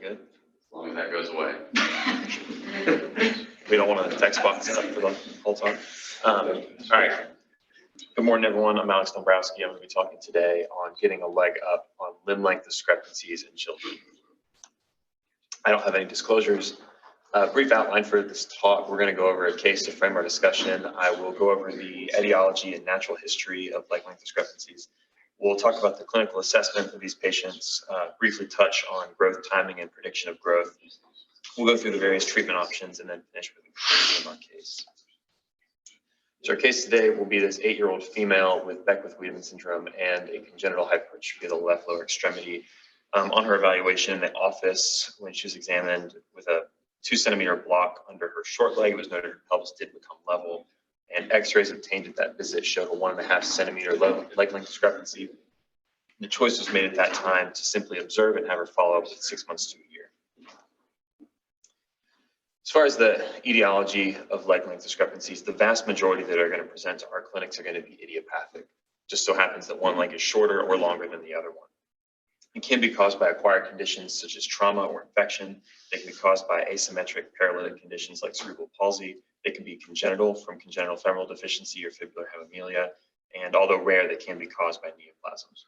good? As long as that goes away. We don't want to text box it up for the whole time. All right. Good morning, everyone. I'm Alex Dombrowski. I'm going to be talking today on getting a leg up on limb length discrepancies in children. I don't have any disclosures. Brief outline for this talk. We're going to go over a case to frame our discussion. I will go over the etiology and natural history of leg length discrepancies. We'll talk about the clinical assessment of these patients, briefly touch on growth timing and prediction of growth. We'll go through the various treatment options and then finish with the conclusion of our case. So our case today will be this 8-year-old female with Beckwith-Wiedemann syndrome and a congenital hypertrophy of the left lower extremity. On her evaluation in the office, when she was examined with a 2-centimeter block under her short leg, it was noted her pelvis did become level, and x-rays obtained at that visit showed a 1.5 centimeter leg length discrepancy. The choice was made at that time to simply observe and have her follow up with 6 months to a year. As far as the etiology of leg length discrepancies, the vast majority that are going to present to our clinics are going to be idiopathic. Just so happens that one leg is shorter or longer than the other one. It can be caused by acquired conditions such as trauma or infection. They can be caused by asymmetric paralytic conditions like cerebral palsy. They can be congenital from congenital femoral deficiency or fibular hemimelia. And although rare, they can be caused by neoplasms.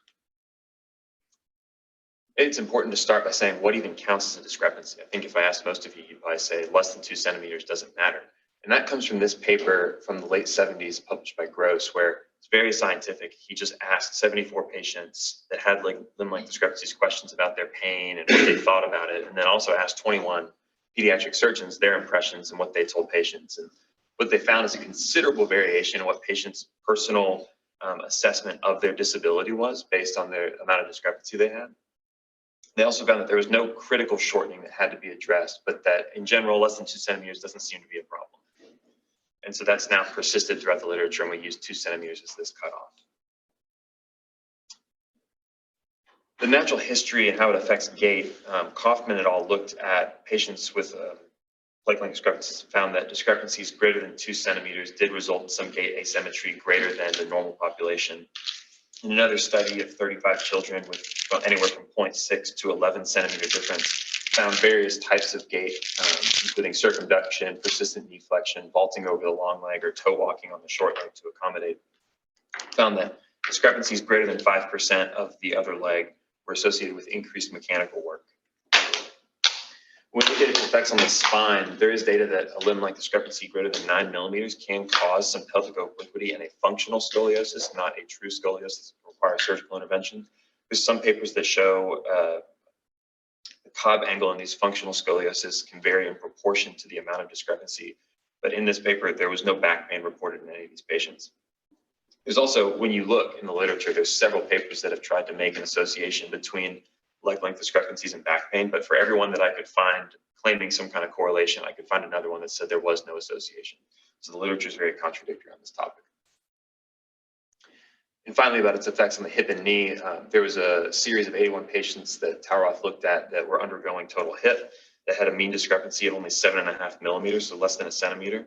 It's important to start by saying what even counts as a discrepancy. I think if I asked most of you, you'd probably say less than 2 centimeters doesn't matter. And that comes from this paper from the late 70s published by Gross, where it's very scientific. He just asked 74 patients that had limb length discrepancies questions about their pain and what they thought about it, and then also asked 21 pediatric surgeons their impressions and what they told patients. And what they found is a considerable variation in what patients' personal assessment of their disability was based on the amount of discrepancy they had. They also found that there was no critical shortening that had to be addressed, but that in general, less than 2 centimeters doesn't seem to be a problem. And so that's now persisted throughout the literature, and we use 2 centimeters as this cutoff. The natural history and how it affects gait, Kaufman et al. Looked at patients with leg length discrepancies and found that discrepancies greater than 2 centimeters did result in some gait asymmetry greater than the normal population. In another study of 35 children with anywhere from 0.6 to 11 centimeter difference, found various types of gait, including circumduction, persistent knee flexion, vaulting over the long leg, or toe walking on the short leg to accommodate. Found that discrepancies greater than 5% of the other leg were associated with increased mechanical work. When we look at effects on the spine, there is data that a limb length discrepancy greater than 9 millimeters can cause some pelvic obliquity and a functional scoliosis, not a true scoliosis that requires surgical intervention. There's some papers that show the Cobb angle in these functional scoliosis can vary in proportion to the amount of discrepancy. But in this paper, there was no back pain reported in any of these patients. There's also, when you look in the literature, there's several papers that have tried to make an association between leg length discrepancies and back pain, but for everyone that I could find claiming some kind of correlation, I could find another one that said there was no association. So the literature is very contradictory on this topic. And finally, about its effects on the hip and knee, there was a series of 81 patients that Tauroth looked at that were undergoing total hip that had a mean discrepancy of only 7.5 millimeters, so less than a centimeter.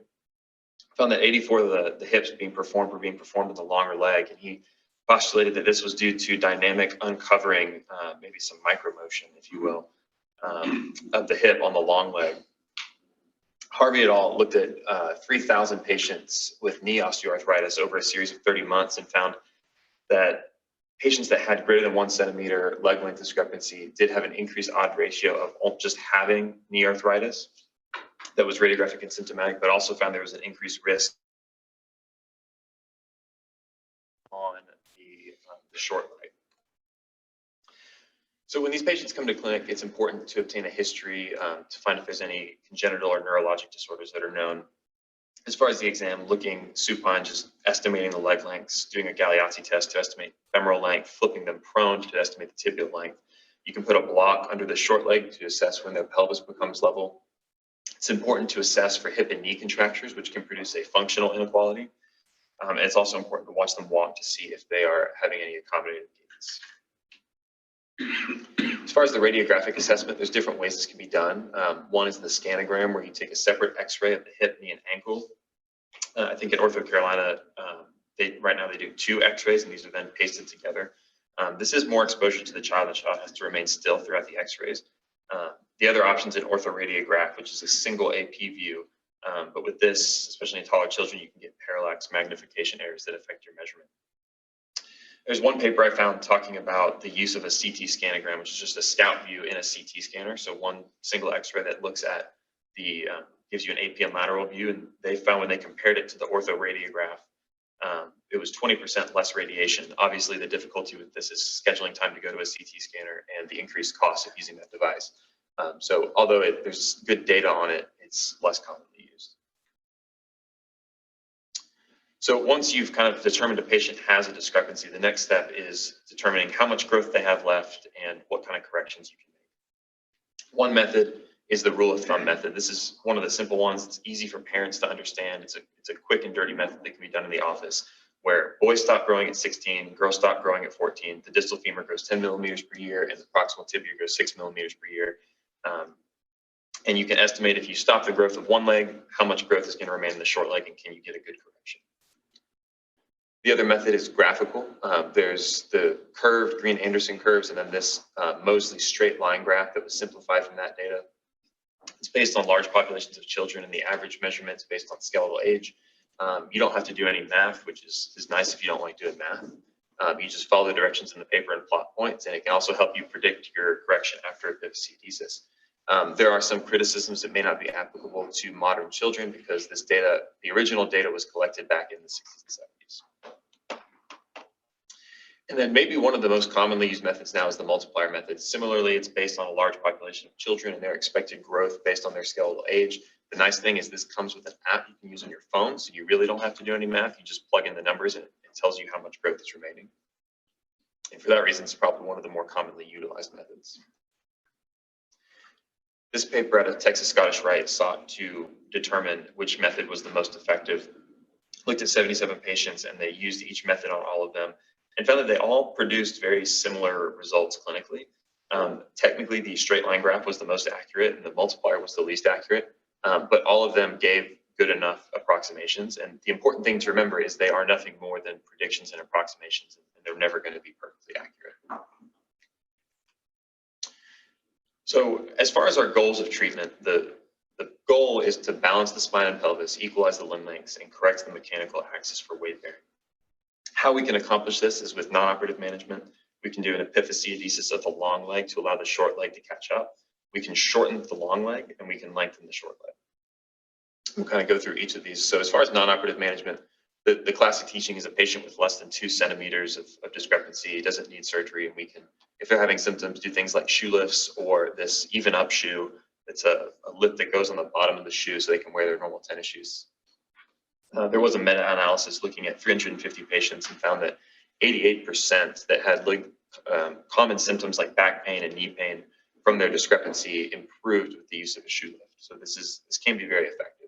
Found that 84 of the hips were being performed in the longer leg, and he postulated that this was due to dynamic uncovering, maybe some micromotion, if you will, of the hip on the long leg. Harvey et al. Looked at 3,000 patients with knee osteoarthritis over a series of 30 months and found that patients that had greater than 1 centimeter leg length discrepancy did have an increased odd ratio of just having knee arthritis that was radiographic and symptomatic, but also found there was an increased risk on the short leg. So when these patients come to clinic, it's important to obtain a history to find if there's any congenital or neurologic disorders that are known. As far as the exam, looking supine, just estimating the leg lengths, doing a Galeazzi test to estimate femoral length, flipping them prone to estimate the tibial length. You can put a block under the short leg to assess when the pelvis becomes level. It's important to assess for hip and knee contractures, which can produce a functional inequality. And it's also important to watch them walk to see if they are having any accommodative gaits. As far as the radiographic assessment, there's different ways this can be done. One is the scanogram, where you take a separate x-ray of the hip, knee, and ankle. I think at Ortho Carolina, right now they do 2 x-rays, and these are then pasted together. This is more exposure to the child. The child has to remain still throughout the x-rays. The other option is an orthoradiograph, which is a single AP view. But with this, especially in taller children, you can get parallax magnification errors that affect your measurement. There's one paper I found talking about the use of a CT scanogram, which is just a scout view in a CT scanner. So one single X-ray that looks at the, gives you an AP and lateral view. And they found when they compared it to the orthoradiograph, it was 20% less radiation. Obviously, the difficulty with this is scheduling time to go to a CT scanner and the increased cost of using that device. So although there's good data on it, it's less commonly used. So once you've kind of determined a patient has a discrepancy, the next step is determining how much growth they have left and what kind of corrections you can make. One method is the rule of thumb method. This is one of the simple ones. It's easy for parents to understand. It's a quick and dirty method that can be done in the office, where boys stop growing at 16, girls stop growing at 14. The distal femur grows 10 millimeters per year, and the proximal tibia grows 6 millimeters per year. And you can estimate if you stop the growth of one leg, how much growth is going to remain in the short leg, and can you get a good correction. The other method is graphical. There's the curved Green-Anderson curves, and then this Moseley straight line graph that was simplified from that data. It's based on large populations of children, and the average measurements based on skeletal age. You don't have to do any math, which is nice if you don't like doing math. You just follow the directions in the paper and plot points, and it can also help you predict your correction after epiphysiodesis. There are some criticisms that may not be applicable to modern children because this data, the original data was collected back in the 60s and 70s. And then maybe one of the most commonly used methods now is the multiplier method. Similarly, it's based on a large population of children and their expected growth based on their skeletal age. The nice thing is this comes with an app you can use on your phone, so you really don't have to do any math. You just plug in the numbers and it tells you how much growth is remaining. And for that reason, it's probably one of the more commonly utilized methods. This paper out of Texas Scottish Rite sought to determine which method was the most effective. Looked at 77 patients, and they used each method on all of them and found that they all produced very similar results clinically. Technically, the straight line graph was the most accurate and the multiplier was the least accurate, but all of them gave good enough approximations. And the important thing to remember is they are nothing more than predictions and approximations, and they're never going to be perfectly accurate. So as far as our goals of treatment, the goal is to balance the spine and pelvis, equalize the limb lengths, and correct the mechanical axis for weight bearing. How we can accomplish this is with non-operative management. We can do an epiphysiodesis of the long leg to allow the short leg to catch up. We can shorten the long leg, and we can lengthen the short leg. We'll kind of go through each of these. So as far as non-operative management, the classic teaching is a patient with less than 2 centimeters of discrepancy doesn't need surgery, and we can, if they're having symptoms, do things like shoe lifts or this even up shoe. It's a lip that goes on the bottom of the shoe so they can wear their normal tennis shoes. There was a meta-analysis looking at 350 patients and found that 88% that had common symptoms like back pain and knee pain from their discrepancy improved with the use of a shoe lift. So this can be very effective.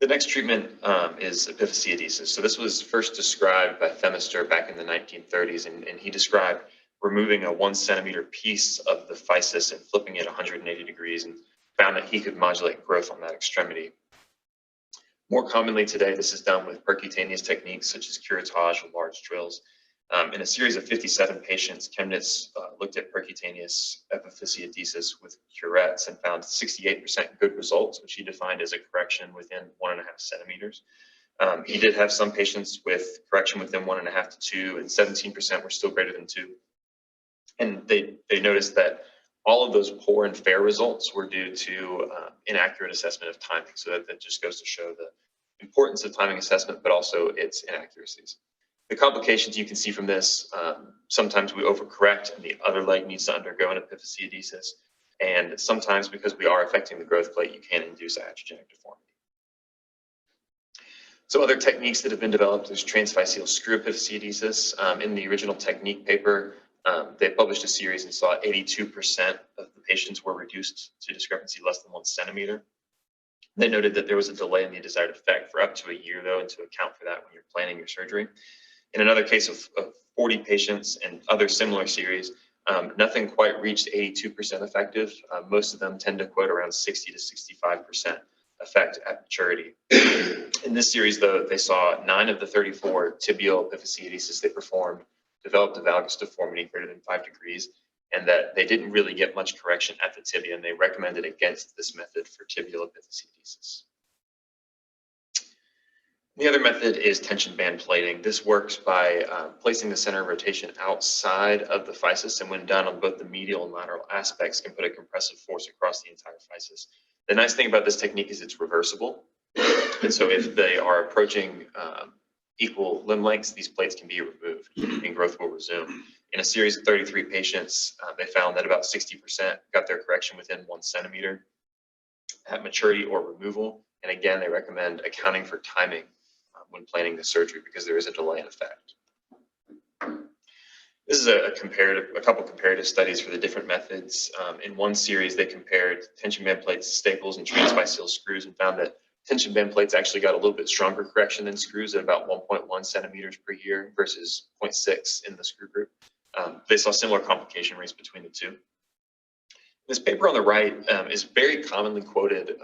The next treatment is epiphysiodesis. So this was first described by Themister back in the 1930s, and he described removing a 1 centimeter piece of the physis and flipping it 180 degrees, and found that he could modulate growth on that extremity. More commonly today, this is done with percutaneous techniques such as curettage or large drills. In a series of 57 patients, Chemnitz looked at percutaneous epiphysiodesis with curettes and found 68% good results, which he defined as a correction within 1.5 centimeters. He did have some patients with correction within 1.5 to 2, and 17% were still greater than 2. And they noticed that all of those poor and fair results were due to inaccurate assessment of timing. So that just goes to show the importance of timing assessment, but also its inaccuracies. The complications you can see from this, sometimes we overcorrect and the other leg needs to undergo an epiphysiodesis. And sometimes because we are affecting the growth plate, you can induce iatrogenic deformity. Some other techniques that have been developed is transphyseal screw epiphysiodesis. In the original technique paper, they published a series and saw 82% of the patients were reduced to discrepancy less than 1 centimeter. They noted that there was a delay in the desired effect for up to a year, though, and to account for that when you're planning your surgery. In another case of 40 patients and other similar series, nothing quite reached 82% effective. Most of them tend to quote around 60 to 65% effect at maturity. In this series, though, they saw 9 of the 34 tibial epiphysiodesis they performed developed a valgus deformity greater than 5 degrees, and that they didn't really get much correction at the tibia, and they recommended against this method for tibial epiphysiodesis. The other method is tension band plating. This works by placing the center of rotation outside of the physis, and when done on both the medial and lateral aspects, can put a compressive force across the entire physis. The nice thing about this technique is it's reversible, and so if they are approaching equal limb lengths, these plates can be removed and growth will resume. In a series of 33 patients, they found that about 60% got their correction within 1 centimeter at maturity or removal. And again, they recommend accounting for timing when planning the surgery because there is a delay in effect. This is a couple comparative studies for the different methods. In one series, they compared tension band plates, staples, and transphyseal screws and found that tension band plates actually got a little bit stronger correction than screws at about 1.1 centimeters per year versus 0.6 in the screw group. They saw similar complication rates between the two. This paper on the right is very commonly quoted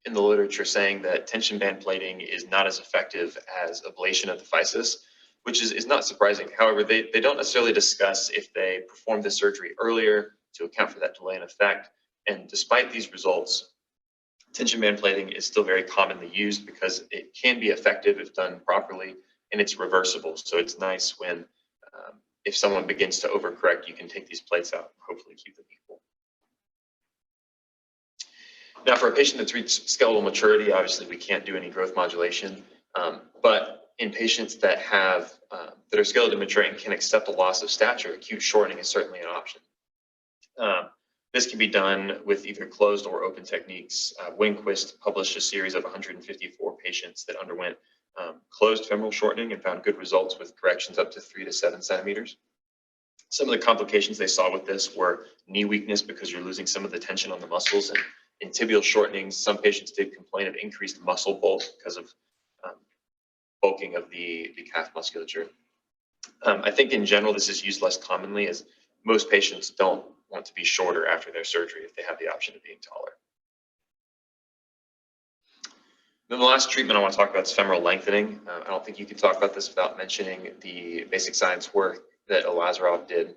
in the literature saying that tension band plating is not as effective as ablation of the physis, which is not surprising. However, they don't necessarily discuss if they performed the surgery earlier to account for that delay in effect. And despite these results, tension band plating is still very commonly used because it can be effective if done properly, and it's reversible. So it's nice when if someone begins to overcorrect, you can take these plates out and hopefully keep them equal. Now, for a patient that's reached skeletal maturity, obviously we can't do any growth modulation, but in patients that have that are skeletally mature and can accept a loss of stature, acute shortening is certainly an option. This can be done with either closed or open techniques. Winquist published a series of 154 patients that underwent closed femoral shortening and found good results with corrections up to 3 to 7 centimeters. Some of the complications they saw with this were knee weakness because you're losing some of the tension on the muscles, and in tibial shortenings, some patients did complain of increased muscle bulk because of bulking of the calf musculature. I think in general, this is used less commonly as most patients don't want to be shorter after their surgery if they have the option of being taller. Then the last treatment I want to talk about is femoral lengthening. I don't think you can talk about this without mentioning the basic science work that Lazarov did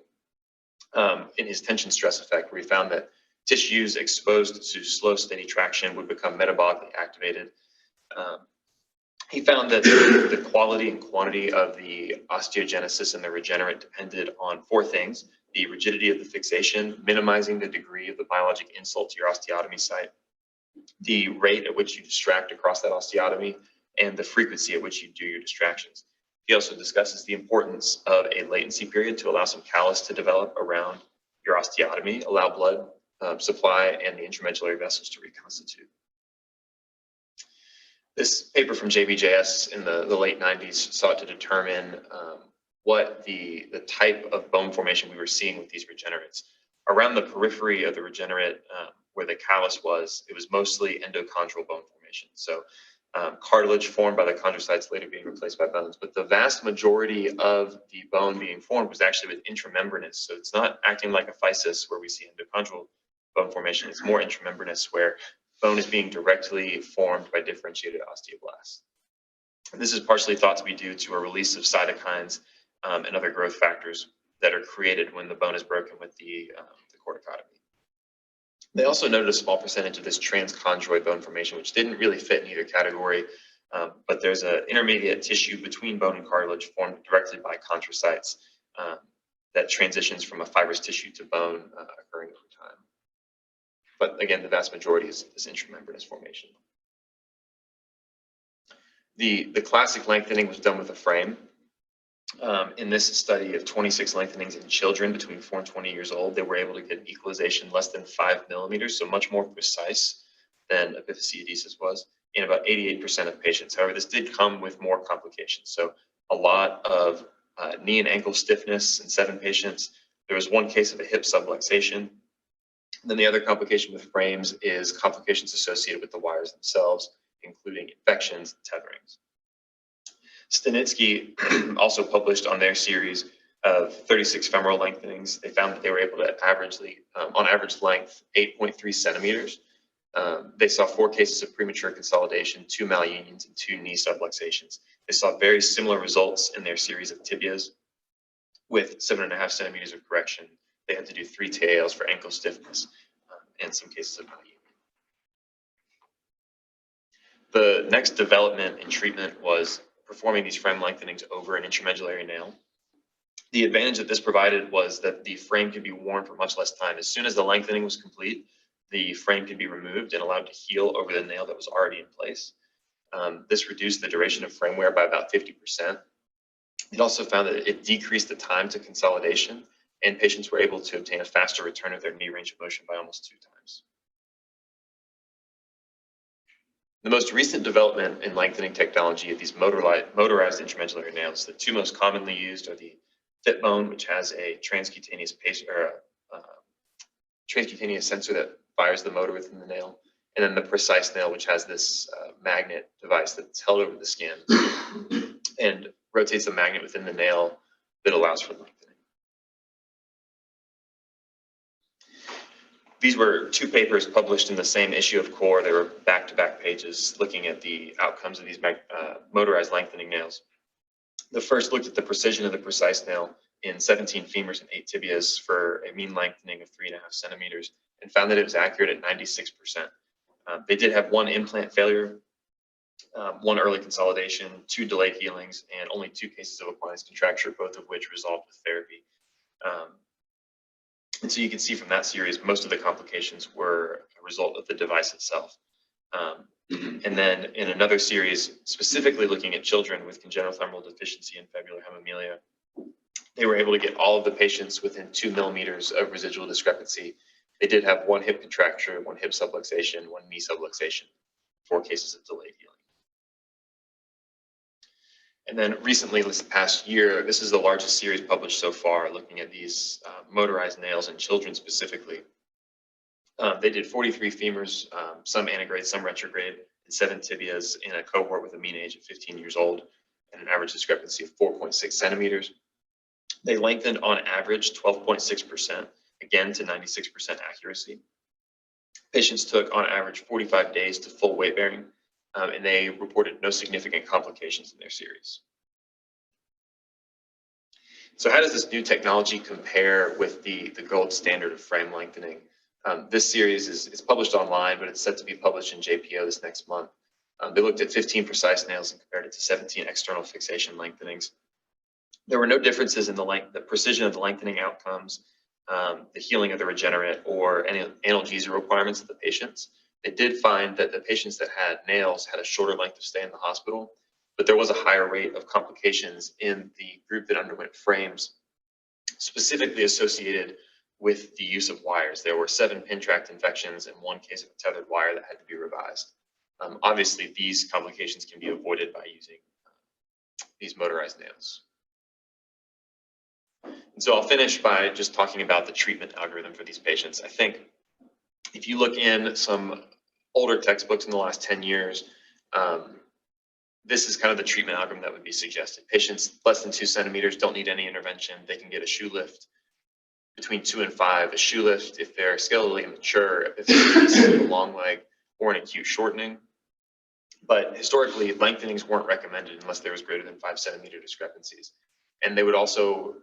in his tension stress effect, where he found that tissues exposed to slow, steady traction would become metabolically activated. He found that the quality and quantity of the osteogenesis and the regenerate depended on 4 things: the rigidity of the fixation, minimizing the degree of the biologic insult to your osteotomy site, the rate at which you distract across that osteotomy, and the frequency at which you do your distractions. He also discusses the importance of a latency period to allow some callus to develop around your osteotomy, allow blood supply and the intramedullary vessels to reconstitute. This paper from JBJS in the late 90s sought to determine what the type of bone formation we were seeing with these regenerates. Around the periphery of the regenerate, where the callus was, it was mostly endochondral bone formation. So cartilage formed by the chondrocytes later being replaced by bones. But the vast majority of the bone being formed was actually with intramembranous. So it's not acting like a physis where we see endochondral bone formation. It's more intramembranous where bone is being directly formed by differentiated osteoblasts. And this is partially thought to be due to a release of cytokines and other growth factors that are created when the bone is broken with the corticotomy. They also noted a small percentage of this transchondroid bone formation, which didn't really fit in either category, but there's an intermediate tissue between bone and cartilage formed directly by chondrocytes that transitions from a fibrous tissue to bone occurring over time. But again, the vast majority is this intramembranous formation. The classic lengthening was done with a frame. In this study of 26 lengthenings in children between 4 and 20 years old, they were able to get an equalization less than 5 millimeters, so much more precise than epiphysiodesis was in about 88% of patients. However, this did come with more complications. So a lot of knee and ankle stiffness in 7 patients. There was 1 case of a hip subluxation. Then the other complication with frames is complications associated with the wires themselves, including infections and tetherings. Stanitsky also published on their series of 36 femoral lengthenings. They found that they were able to on average length, 8.3 centimeters. They saw 4 cases of premature consolidation, 2 malunions, and 2 knee subluxations. They saw very similar results in their series of tibias with 7.5 centimeters of correction They had to do 3 TALs for ankle stiffness and some cases of IU. The next development in treatment was performing these frame lengthenings over an intramedullary nail. The advantage that this provided was that the frame could be worn for much less time. As soon as the lengthening was complete, the frame could be removed and allowed to heal over the nail that was already in place. This reduced the duration of frame wear by about 50%. It also found that it decreased the time to consolidation, and patients were able to obtain a faster return of their knee range of motion by almost 2 times. The most recent development in lengthening technology of these motorized intramedullary nails, the 2 most commonly used are the Fitbone, which has a transcutaneous transcutaneous sensor that fires the motor within the nail, and then the Precise nail, which has this magnet device that's held over the skin and rotates the magnet within the nail that allows for lengthening. These were 2 papers published in the same issue of Core. They were back-to-back pages looking at the outcomes of these motorized lengthening nails. The first looked at the precision of the Precise nail in 17 femurs and 8 tibias for a mean lengthening of 3.5 centimeters and found that it was accurate at 96%. They did have 1 implant failure, 1 early consolidation, 2 delayed healings, and only 2 cases of Aquinas contracture, both of which resolved with therapy. And so you can see from that series, most of the complications were a result of the device itself. And then in another series, specifically looking at children with congenital femoral deficiency and fibular hemimelia, they were able to get all of the patients within 2 millimeters of residual discrepancy. They did have 1 hip contracture, 1 hip subluxation, 1 knee subluxation, 4 cases of delayed healing. And then recently, this past year, this is the largest series published so far, looking at these motorized nails in children specifically. They did 43 femurs, some antegrade, some retrograde, and 7 tibias in a cohort with a mean age of 15 years old and an average discrepancy of 4.6 centimeters. They lengthened on average 12.6%, again to 96% accuracy. Patients took on average 45 days to full weight bearing, and they reported no significant complications in their series. So how does this new technology compare with the gold standard of frame lengthening? This series is published online, but it's set to be published in JPO this next month. They looked at 15 Precise nails and compared it to 17 external fixation lengthenings. There were no differences in the precision of the lengthening outcomes, the healing of the regenerate, or any analgesia requirements of the patients. They did find that the patients that had nails had a shorter length of stay in the hospital, but there was a higher rate of complications in the group that underwent frames, specifically associated with the use of wires. There were 7 pin tract infections and 1 case of a tethered wire that had to be revised. Obviously, these complications can be avoided by using these motorized nails. And so I'll finish by just talking about the treatment algorithm for these patients. I think if you look in some older textbooks in the last 10 years, this is kind of the treatment algorithm that would be suggested. Patients less than 2 centimeters don't need any intervention. They can get a shoe lift. Between 2 and 5, a shoe lift if they're skeletally immature, epiphysiodesis, a long leg, or an acute shortening. But historically, lengthenings weren't recommended unless there was greater than 5 centimeter discrepancies. And they would also,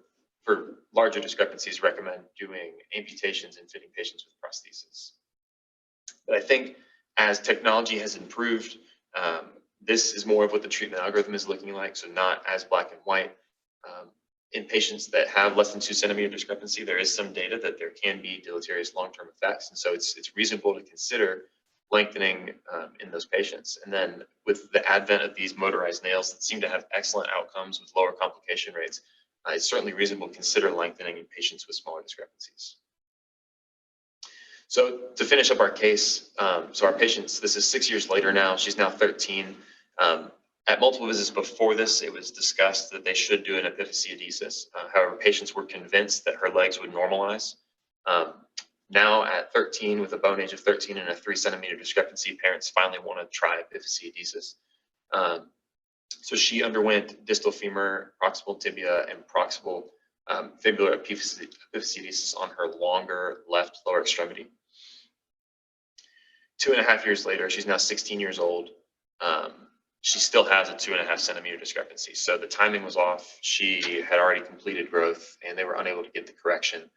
for larger discrepancies, recommend doing amputations and fitting patients with prosthesis. But I think as technology has improved, this is more of what the treatment algorithm is looking like, so not as black and white. In patients that have less than 2 centimeter discrepancy, there is some data that there can be deleterious long-term effects, and so it's reasonable to consider lengthening in those patients. And then with the advent of these motorized nails that seem to have excellent outcomes with lower complication rates, it's certainly reasonable to consider lengthening in patients with smaller discrepancies. So to finish up our case, so our patients, this is 6 years later now, she's now 13. At multiple visits before this, it was discussed that they should do an epiphysiodesis. However, patients were convinced that her legs would normalize. Now at 13, with a bone age of 13 and a 3 centimeter discrepancy, parents finally want to try epiphysiodesis. So she underwent distal femur, proximal tibia, and proximal fibular epiphysiodesis on her longer left lower extremity. 2.5 years later, she's now 16 years old. She still has a 2.5 centimeter discrepancy. So the timing was off. She had already completed growth and they were unable to get the correction.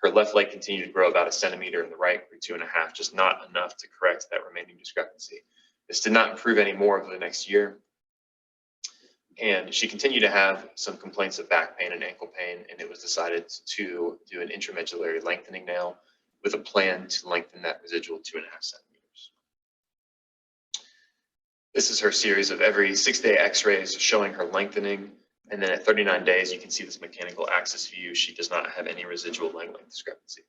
Her left leg continued to grow about 1 centimeter, and the right grew 2.5, just not enough to correct that remaining discrepancy. This did not improve any more over the next year. And she continued to have some complaints of back pain and ankle pain, and it was decided to do an intramedullary lengthening nail with a plan to lengthen that residual 2.5 centimeters. This is her series of every 6-day x-rays showing her lengthening. And then at 39 days, you can see this mechanical axis view. She does not have any residual leg length discrepancy.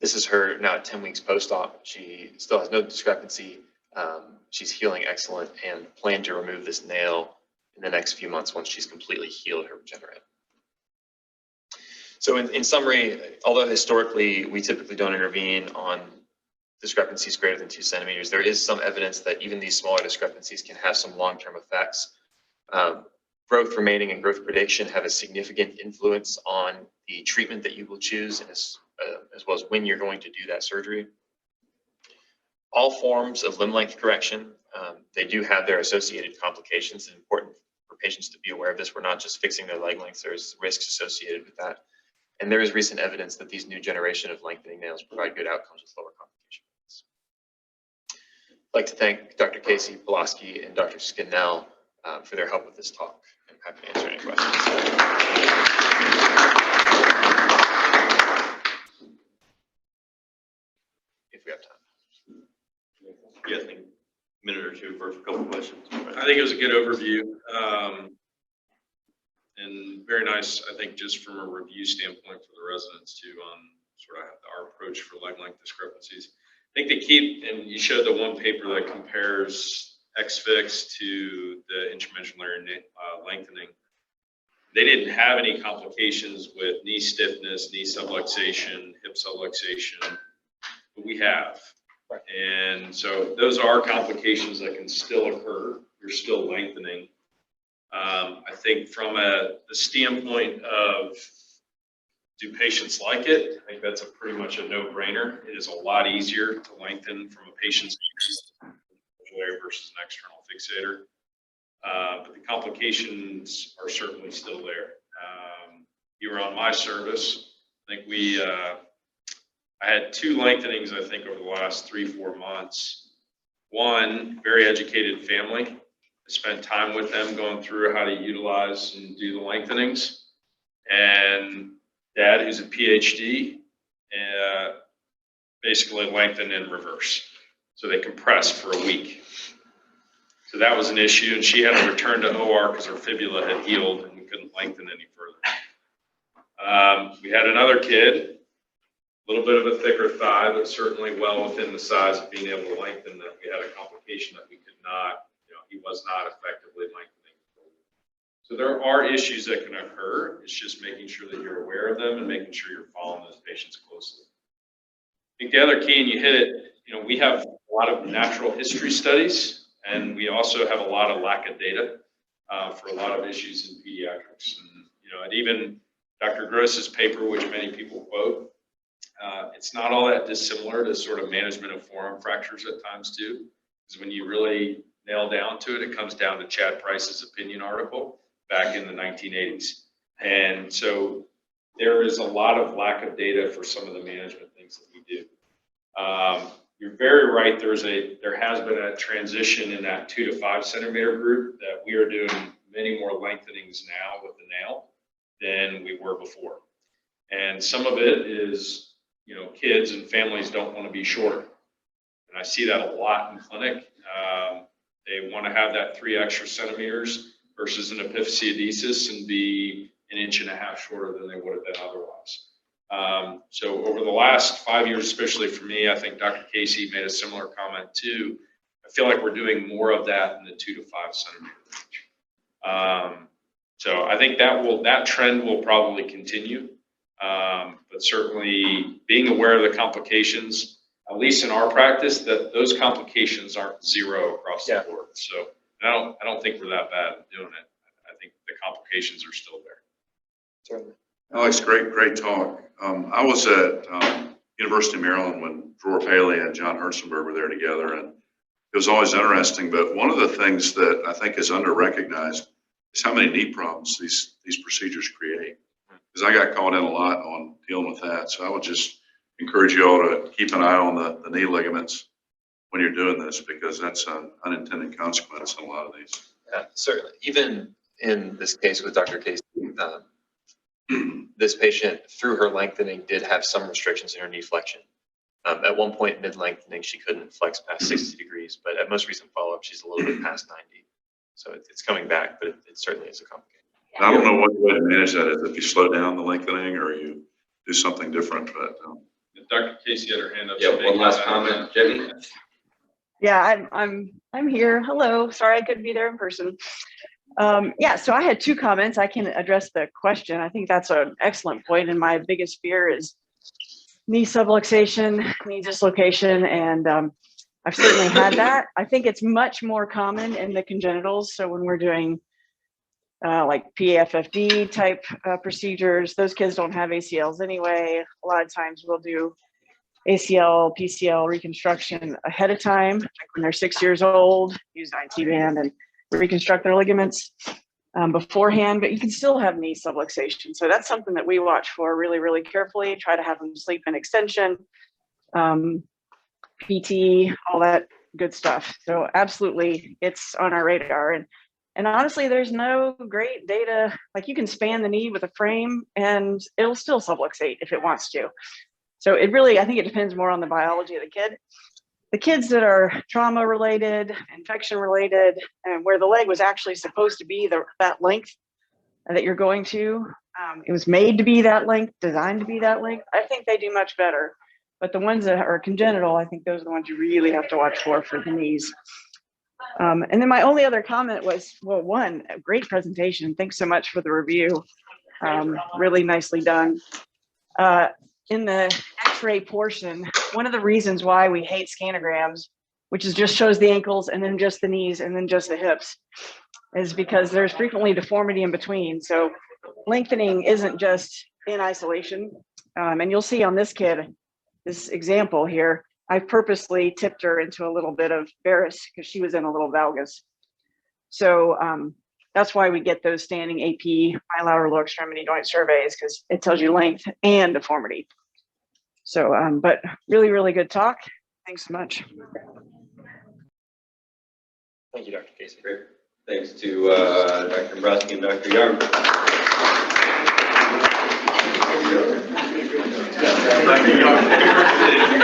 This is her now at 10 weeks post-op. She still has no discrepancy. She's healing excellent and plan to remove this nail in the next few months once she's completely healed her regenerate. So in summary, although historically we typically don't intervene on discrepancies greater than 2 centimeters, there is some evidence that even these smaller discrepancies can have some long-term effects. Growth remaining and growth predation have a significant influence on the treatment that you will choose, as well as when you're going to do that surgery. All forms of limb length correction, they do have their associated complications. It's important for patients to be aware of this. We're not just fixing their leg lengths, there's risks associated with that. And there is recent evidence that these new generation of lengthening nails provide good outcomes with lower complications. I'd like to thank Dr. Casey, Pulaski, and Dr. Skinnell for their help with this talk. I'm happy to answer any questions. If we have time. Yeah, I think a minute or two for a couple of questions. I think it was a good overview, and very nice, I think, just from a review standpoint for the residents too, on sort of our approach for leg length discrepancies. I think they keep, and you showed the one paper that compares X-Fix to the intramedullary lengthening. They didn't have any complications with knee stiffness, knee subluxation, hip subluxation, but we have. And so those are complications that can still occur. You're still lengthening. I think from the standpoint of do patients like it, I think that's a pretty much a no-brainer. It is a lot easier to lengthen from a patient's versus an external fixator. But the complications are certainly still there. You were on my service. I think I had 2 lengthenings, I think, over the last 3-4 months. One, very educated family. I spent time with them going through how to utilize and do the lengthenings. And Dad, who's a PhD, basically lengthened in reverse. So they compressed for a week. So that was an issue, and she had to return to OR because her fibula had healed and we couldn't lengthen any further. We had another kid, a little bit of a thicker thigh, but certainly well within the size of being able to lengthen, that we had a complication that we could not, he was not effectively lengthening. So there are issues that can occur. It's just making sure that you're aware of them and making sure you're following those patients closely. I think the other key, and you hit it, we have a lot of natural history studies, and we also have a lot of lack of data for a lot of issues in pediatrics. And even Dr. Gross's paper, which many people quote, it's not all that dissimilar to sort of management of forearm fractures at times too. Because when you really nail down to it, it comes down to Chad Price's opinion article back in the 1980s. And so there is a lot of lack of data for some of the management things that we do. You're very right. There has been a transition in that 2 to 5 centimeter group that we are doing many more lengthenings now with the nail than we were before. And some of it is, kids and families don't want to be shorter. And I see that a lot in clinic. They want to have that 3 extra centimeters versus an epiphysiodesis and be 1.5 inches shorter than they would have been otherwise. So over the last 5 years, especially for me, I think Dr. Casey made a similar comment too. I feel like we're doing more of that in the 2 to 5 centimeter range. So I think that trend will probably continue. But certainly being aware of the complications, at least in our practice, that those complications aren't zero across the board. So I don't think we're that bad at doing it. I think the complications are still there. Certainly. Alex, great talk. I was at University of Maryland when Dror Paley and John Herzenberg were there together, and it was always interesting. But one of the things that I think is under-recognized is how many knee problems these procedures create. because I got caught in a lot on dealing with that. So I would just encourage you all to keep an eye on the knee ligaments when you're doing this, because that's an unintended consequence in a lot of these. Yeah, certainly. Even in this case with Dr. Casey, this patient, through her lengthening, did have some restrictions in her knee flexion. At one point, mid-lengthening, she couldn't flex past 60 degrees, but at most recent follow-up, she's a little bit past 90. So it's coming back, but it certainly is a complication. And I don't know what way to manage that is, if you slow down the lengthening or you do something different, but. Dr. Casey had her hand up. Yeah, one last comment, Jenny. Yeah, I'm here. Hello. Sorry I couldn't be there in person. Yeah, so I had two comments. I can address the question. I think that's an excellent point. And my biggest fear is knee subluxation, knee dislocation, and I've certainly had that. I think it's much more common in the congenitals. So when we're doing like PFFD type procedures, those kids don't have ACLs anyway. A lot of times we'll do ACL, PCL reconstruction ahead of time, like when they're 6 years old, use IT band and reconstruct their ligaments beforehand, but you can still have knee subluxation. So that's something that we watch for really, really carefully, try to have them sleep in extension, PT, all that good stuff. So absolutely, it's on our radar. And honestly, there's no great data, like you can span the knee with a frame and it'll still subluxate if it wants to. So it really, I think it depends more on the biology of the kid. The kids that are trauma related, infection related, and where the leg was actually supposed to be that length that you're going to, it was made to be that length, designed to be that length, I think they do much better. But the ones that are congenital, I think those are the ones you really have to watch for the knees. And then my only other comment was, well, one, a great presentation. Thanks so much for the review. Really nicely done. In the x-ray portion, one of the reasons why we hate scanograms, which is just shows the ankles and then just the knees and then just the hips, is because there's frequently deformity in between. So lengthening isn't just in isolation. And you'll see on this kid, this example here, I purposely tipped her into a little bit of varus because she was in a little valgus. So that's why we get those standing AP, bilateral lower extremity joint surveys, because it tells you length and deformity. So, but really, really good talk. Thanks so much. Thank you, Dr. Casey. Great. Thanks to Dr. Dombrowski and Dr. Yarm. Thank you.